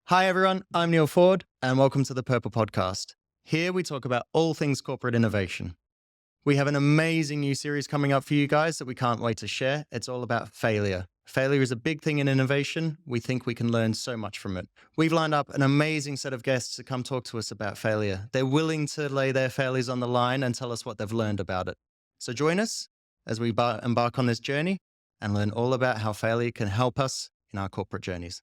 Hi, everyone. I'm Neil Ford, and welcome to the Purple Podcast. Here we talk about all things corporate innovation. We have an amazing new series coming up for you guys that we can't wait to share. It's all about failure. Failure is a big thing in innovation. We think we can learn so much from it. We've lined up an amazing set of guests to come talk to us about failure. They're willing to lay their failures on the line and tell us what they've learned about it. So join us as we embark on this journey and learn all about how failure can help us in our corporate journeys.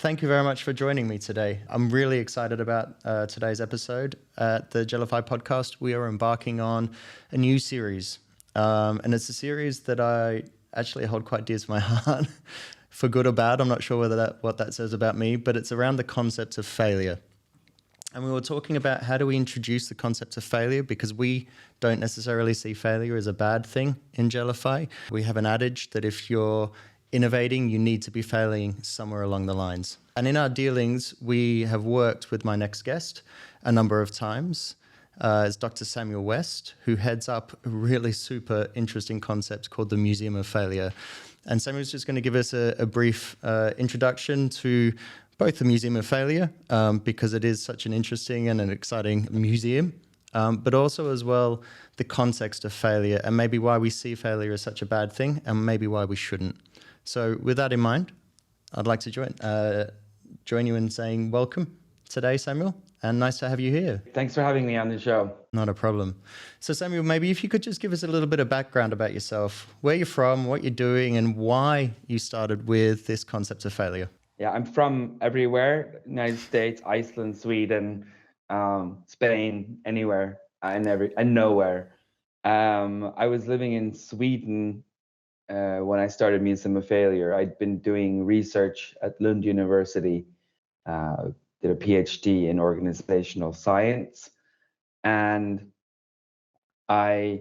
Thank you very much for joining me today. I'm really excited about today's episode. At the GELLIFY podcast, we are embarking on a new series. And it's a series that I actually hold quite dear to my heart, for good or bad. I'm not sure what that says about me, but it's around the concept of failure. And we were talking about how do we introduce the concept of failure, because we don't necessarily see failure as a bad thing in GELLIFY. We have an adage that if you're innovating, you need to be failing somewhere along the lines. And in our dealings, we have worked with my next guest a number of times. It's Dr. Samuel West, who heads up a really super interesting concept called the Museum of Failure. And Samuel's just going to give us a brief introduction to both the Museum of Failure, because it is such an interesting and an exciting museum, but also as well the context of failure and maybe why we see failure as such a bad thing and maybe why we shouldn't. So with that in mind, I'd like to join you in saying welcome today, Samuel, and nice to have you here. Thanks for having me on the show. Not a problem. So Samuel, maybe if you could just give us a little bit of background about yourself, where you're from, what you're doing, and why you started with this concept of failure. Yeah, I'm from everywhere: United States, Iceland, Sweden, Spain, anywhere and nowhere. I was living in Sweden when I started Museum of Failure. I'd been doing research at Lund University, did a PhD in organizational science, and I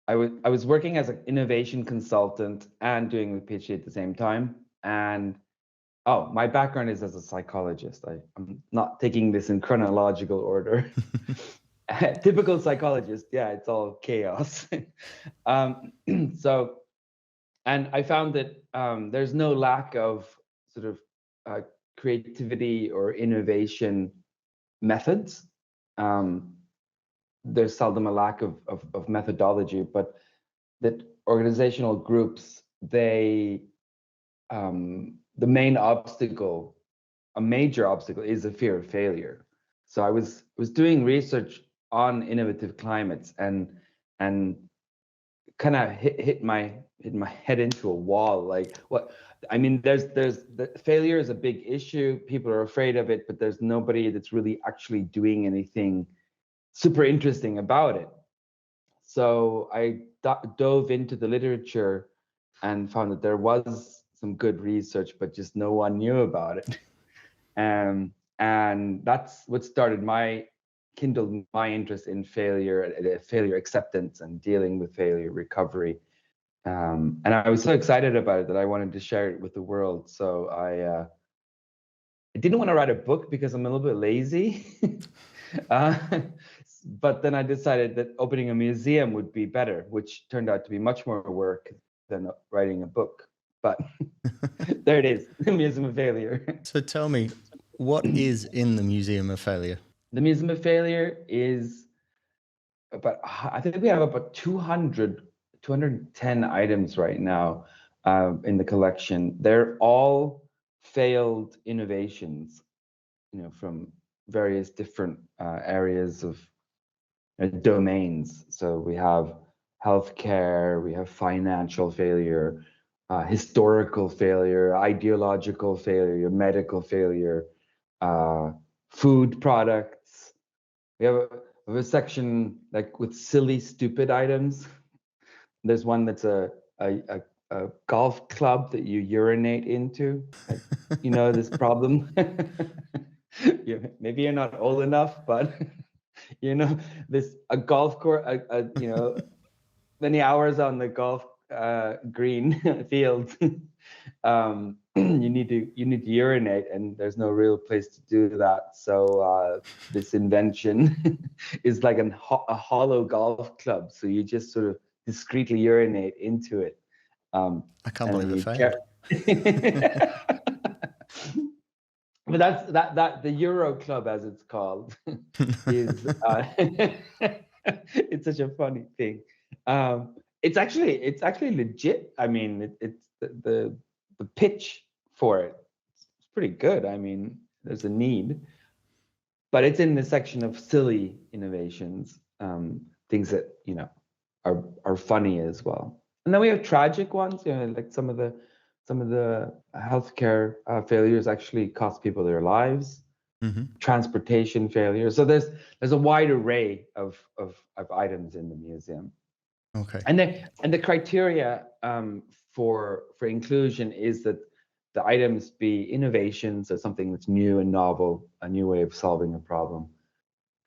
was working as an innovation consultant and doing the PhD at the same time. And my background is as a psychologist. I'm not taking this in chronological order. Typical psychologist, yeah, it's all chaos. And I found that there's no lack of sort of creativity or innovation methods. There's seldom a lack of methodology, but that organizational groups, the main obstacle, a major obstacle, is the fear of failure. So I was doing research on innovative climates and kind of hit my head into a wall. Like, what I mean, there's the failure is a big issue. People are afraid of it, but there's nobody that's really actually doing anything super interesting about it. So I dove into the literature and found that there was some good research, but just no one knew about it. And that's what kindled my interest in failure acceptance and dealing with failure recovery. And I was so excited about it that I wanted to share it with the world. So I didn't want to write a book because I'm a little bit lazy. But then I decided that opening a museum would be better, which turned out to be much more work than writing a book. But there it is, the Museum of Failure. So tell me, what is in the Museum of Failure? The Museum of Failure is I think we have about 210 items right now in the collection. They're all failed innovations, from various different areas of domains. So we have healthcare, we have financial failure, historical failure, ideological failure, medical failure, food products. We have a section like with silly, stupid items. There's one that's a golf club that you urinate into. Like, this problem. Maybe you're not old enough, but a golf course, many hours on the golf green field, You need to urinate, and there's no real place to do that. So this invention is like a hollow golf club. So you just sort of discreetly urinate into it, I can't and believe then it you failed. But that the Euro Club, as it's called, is it's such a funny thing. It's actually legit. I mean, it's the pitch for it. It's pretty good. I mean, there's a need, but it's in the section of silly innovations, things that are funny as well. And then we have tragic ones, like some of the healthcare failures actually cost people their lives. Transportation failures. So there's a wide array of items in the museum. Okay. And the criteria for inclusion is that the items be innovations, so something that's new and novel, a new way of solving a problem,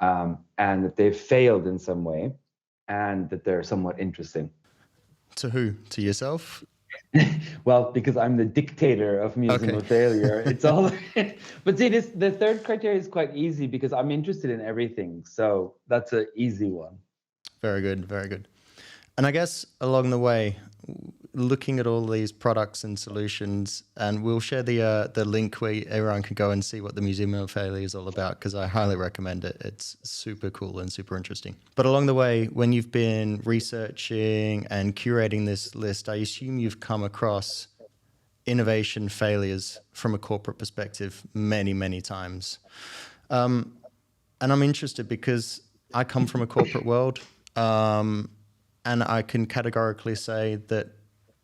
and that they've failed in some way, and that they're somewhat interesting. To who? To yourself? Well, because I'm the dictator of Museum Okay. of Failure, it's all. But see, the third criteria is quite easy because I'm interested in everything, so that's an easy one. Very good. Very good. And I guess along the way, looking at all these products and solutions, and we'll share the link where everyone can go and see what the Museum of Failure is all about, because I highly recommend it. It's super cool and super interesting. But along the way, when you've been researching and curating this list, I assume you've come across innovation failures from a corporate perspective many, many times. And I'm interested because I come from a corporate world. And I can categorically say that,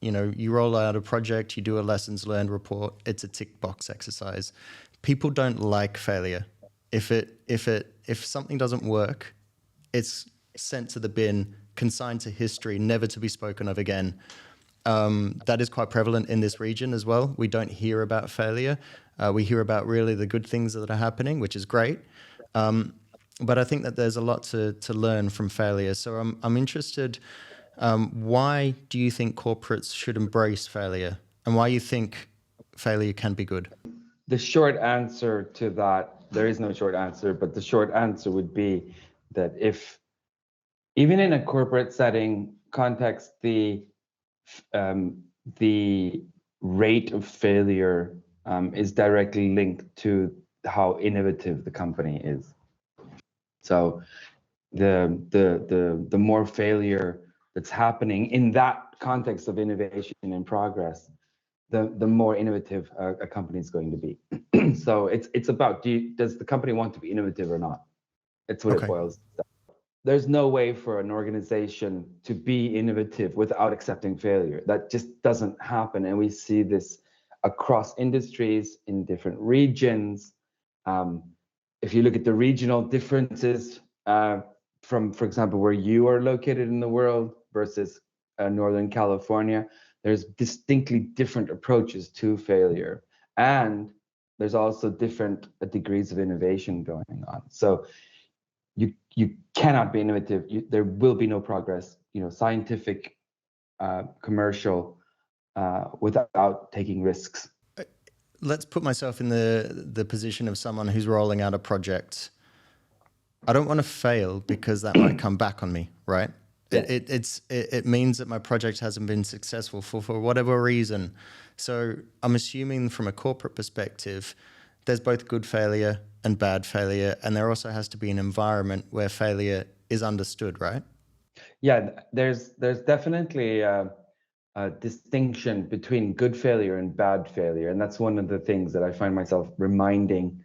you roll out a project, you do a lessons learned report, it's a tick box exercise. People don't like failure. If something doesn't work, it's sent to the bin, consigned to history, never to be spoken of again. That is quite prevalent in this region as well. We don't hear about failure. We hear about really the good things that are happening, which is great. But I think that there's a lot to learn from failure. So I'm interested, why do you think corporates should embrace failure, and why you think failure can be good? The short answer to that, there is no short answer, but the short answer would be that if, even in a corporate setting context, the rate of failure is directly linked to how innovative the company is. So the more failure that's happening in that context of innovation and progress, the more innovative a company is going to be. So it's about, does the company want to be innovative or not? It's what it boils down. There's no way for an organization to be innovative without accepting failure. That just doesn't happen. And we see this across industries in different regions. If you look at the regional differences from, for example, where you are located in the world versus Northern California, there's distinctly different approaches to failure. And there's also different degrees of innovation going on. So you cannot be innovative. There will be no progress, scientific, commercial, without taking risks. Let's put myself in the position of someone who's rolling out a project. I don't want to fail because that might come back on me, right? Yes. It means that my project hasn't been successful for whatever reason. So I'm assuming from a corporate perspective, there's both good failure and bad failure, and there also has to be an environment where failure is understood, right? Yeah, there's definitely a distinction between good failure and bad failure, and that's one of the things that I find myself reminding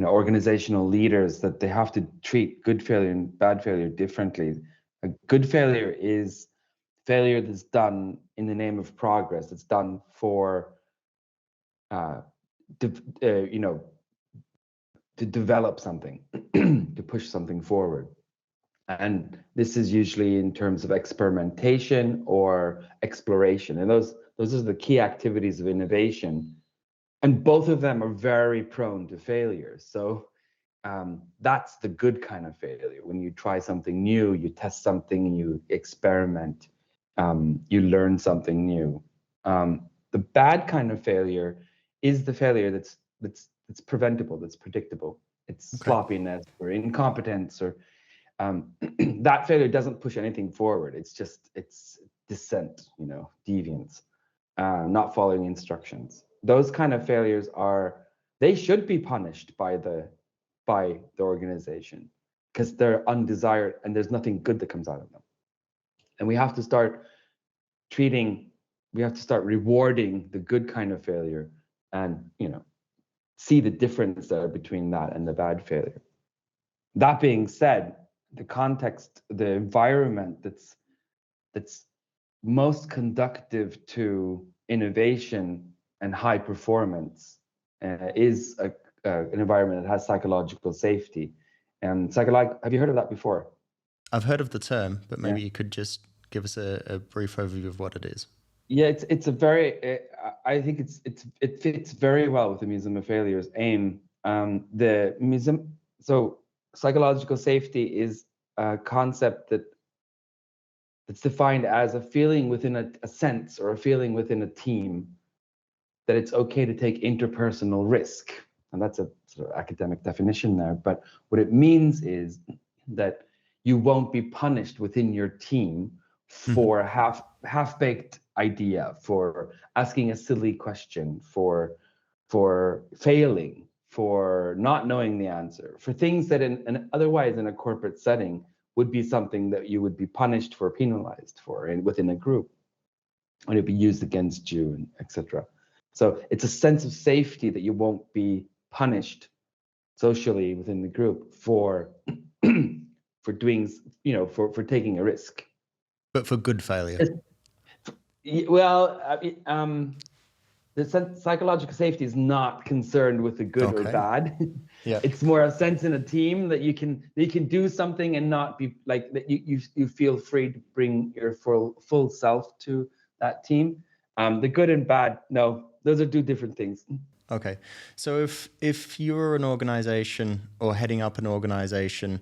organizational leaders, that they have to treat good failure and bad failure differently. A good failure is failure that's done in the name of progress. It's done for to develop something, to push something forward. And this is usually in terms of experimentation or exploration. And those are the key activities of innovation. And both of them are very prone to failure. So that's the good kind of failure. When you try something new, you test something, you experiment. you learn something new. The bad kind of failure is the failure that's preventable, that's predictable. It's Okay. sloppiness or incompetence, or that failure doesn't push anything forward. It's dissent, deviance, not following instructions. Those kind of failures they should be punished by the organization, because they're undesired and there's nothing good that comes out of them. And we have to start rewarding the good kind of failure, and see the difference there between that and the bad failure. That being said, the context, the environment that's most conducive to innovation and high performance is an environment that has psychological safety. And have you heard of that before? I've heard of the term, but maybe Yeah. you could just give us a brief overview of what it is. Yeah, it's a very. I think it fits very well with the Museum of Failure's aim. The museum. So psychological safety is a concept that's defined as a feeling within a sense, or a feeling within a team, that it's okay to take interpersonal risk. And that's a sort of academic definition there. But what it means is that you won't be punished within your team for a half-baked idea, for asking a silly question, for failing, for not knowing the answer, for things that otherwise in a corporate setting would be something that you would be punished for, penalized for, within a group, and it'd be used against you, and etc. So it's a sense of safety that you won't be punished socially within the group for doing, for taking a risk. But for good failure. Well, the psychological safety is not concerned with the good or bad. Yeah. It's more a sense in a team that you can do something and not be like that. You feel free to bring your full self to that team. The good and bad, no, those are two different things. Okay. So if you're an organization or heading up an organization,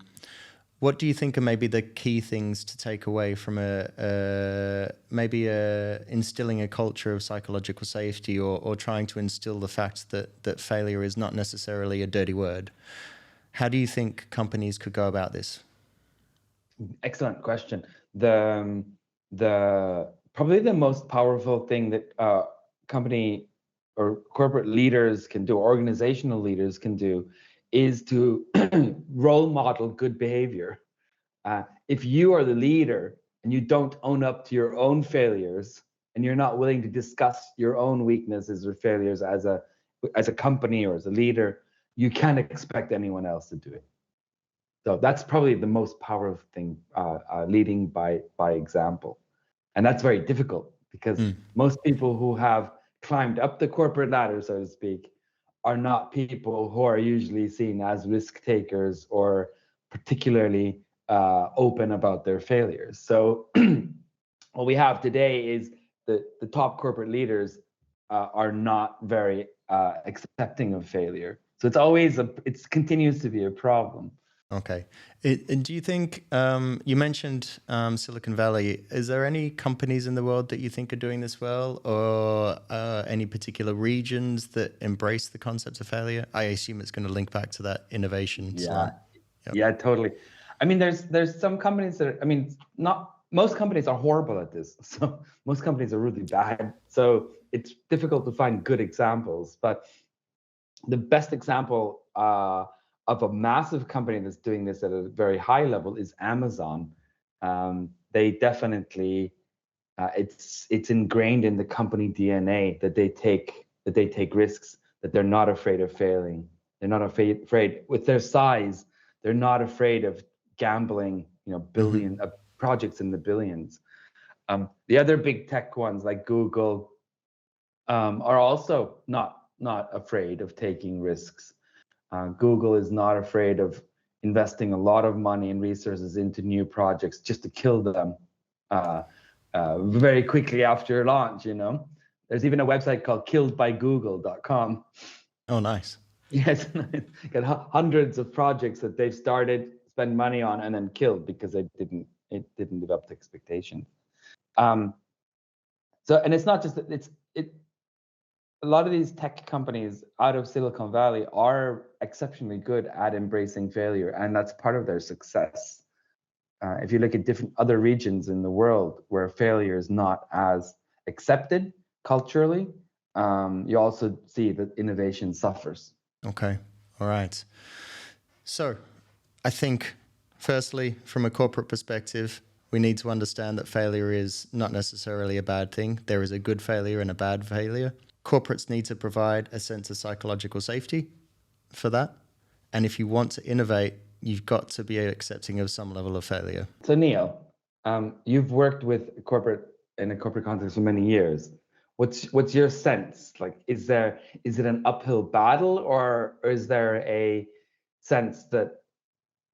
what do you think are maybe the key things to take away from instilling a culture of psychological safety, or trying to instill the fact that failure is not necessarily a dirty word? How do you think companies could go about this? Excellent question. The probably the most powerful thing that company or corporate leaders can do, organizational leaders can do, is to role model good behavior. If you are the leader and you don't own up to your own failures, and you're not willing to discuss your own weaknesses or failures as a company or as a leader, you can't expect anyone else to do it. So that's probably the most powerful thing, leading by example. And that's very difficult, because most people who have climbed up the corporate ladder, so to speak, are not people who are usually seen as risk takers or particularly open about their failures. So what we have today is the top corporate leaders are not very accepting of failure. So it continues to be a problem. Okay. And do you think, you mentioned Silicon Valley, is there any companies in the world that you think are doing this well, or any particular regions that embrace the concept of failure? I assume it's going to link back to that innovation slant. Yep. Yeah, totally. I mean, there's some companies not most companies are horrible at this. So most companies are really bad. So it's difficult to find good examples. But the best example of a massive company that's doing this at a very high level is Amazon. They definitely, it's ingrained in the company DNA that they take risks, that they're not afraid of failing. They're not afraid with their size. They're not afraid of gambling, projects in the billions. The other big tech ones like Google are also not afraid of taking risks. Google is not afraid of investing a lot of money and resources into new projects just to kill them very quickly after launch. There's even a website called killedbygoogle.com. Oh, nice. Yes, got hundreds of projects that they've started, spent money on, and then killed because it didn't live up to expectations. So, and it's not just that a lot of these tech companies out of Silicon Valley are exceptionally good at embracing failure, and that's part of their success. If you look at different other regions in the world where failure is not as accepted culturally, you also see that innovation suffers. Okay. All right. So I think, firstly, from a corporate perspective, we need to understand that failure is not necessarily a bad thing. There is a good failure and a bad failure. Corporates need to provide a sense of psychological safety for that. And if you want to innovate, you've got to be accepting of some level of failure. So Neil, you've worked with in a corporate context for many years. What's your sense? Like, is it an uphill battle, or is there a sense that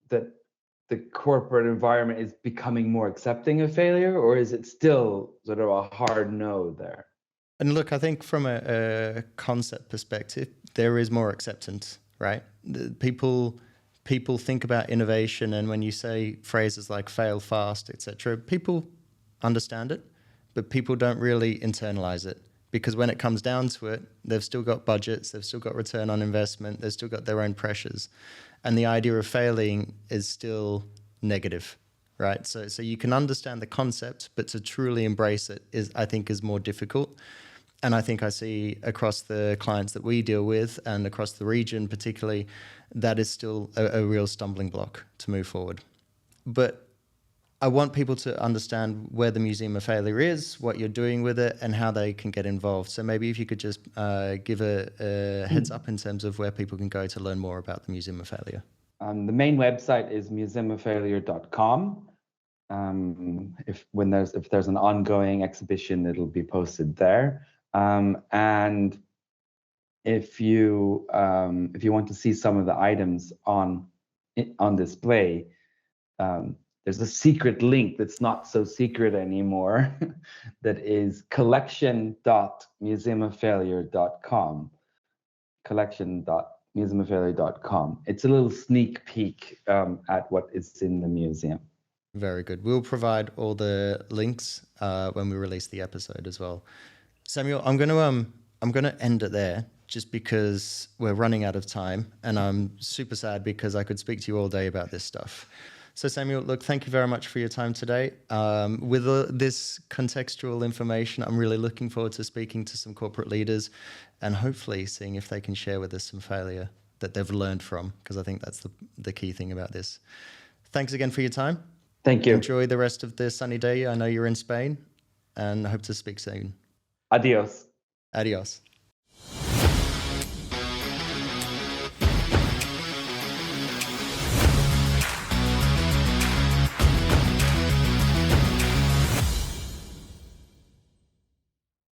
the corporate environment is becoming more accepting of failure, or is it still sort of a hard no there? And look, I think from a concept perspective, there is more acceptance, right? People think about innovation, and when you say phrases like fail fast, etc., people understand it, but people don't really internalize it, because when it comes down to it, they've still got budgets, they've still got return on investment, they've still got their own pressures. And the idea of failing is still negative, right? So you can understand the concept, but to truly embrace it I think is more difficult. And I think I see across the clients that we deal with and across the region particularly, that is still a real stumbling block to move forward. But I want people to understand where the Museum of Failure is, what you're doing with it, and how they can get involved. So maybe if you could just give a heads up in terms of where people can go to learn more about the Museum of Failure. The main website is museumoffailure.com. If there's an ongoing exhibition, it'll be posted there. And if you want to see some of the items on display, there's a secret link that's not so secret anymore that is collection.museumoffailure.com. collection.museumoffailure.com. It's a little sneak peek at what is in the museum. Very good. We'll provide all the links when we release the episode as well. Samuel, I'm gonna end it there just because we're running out of time, and I'm super sad because I could speak to you all day about this stuff. So Samuel, look, thank you very much for your time today. With this contextual information, I'm really looking forward to speaking to some corporate leaders and hopefully seeing if they can share with us some failure that they've learned from, because I think that's the key thing about this. Thanks again for your time. Thank you. Enjoy the rest of the sunny day. I know you're in Spain, and I hope to speak soon. Adios. Adios.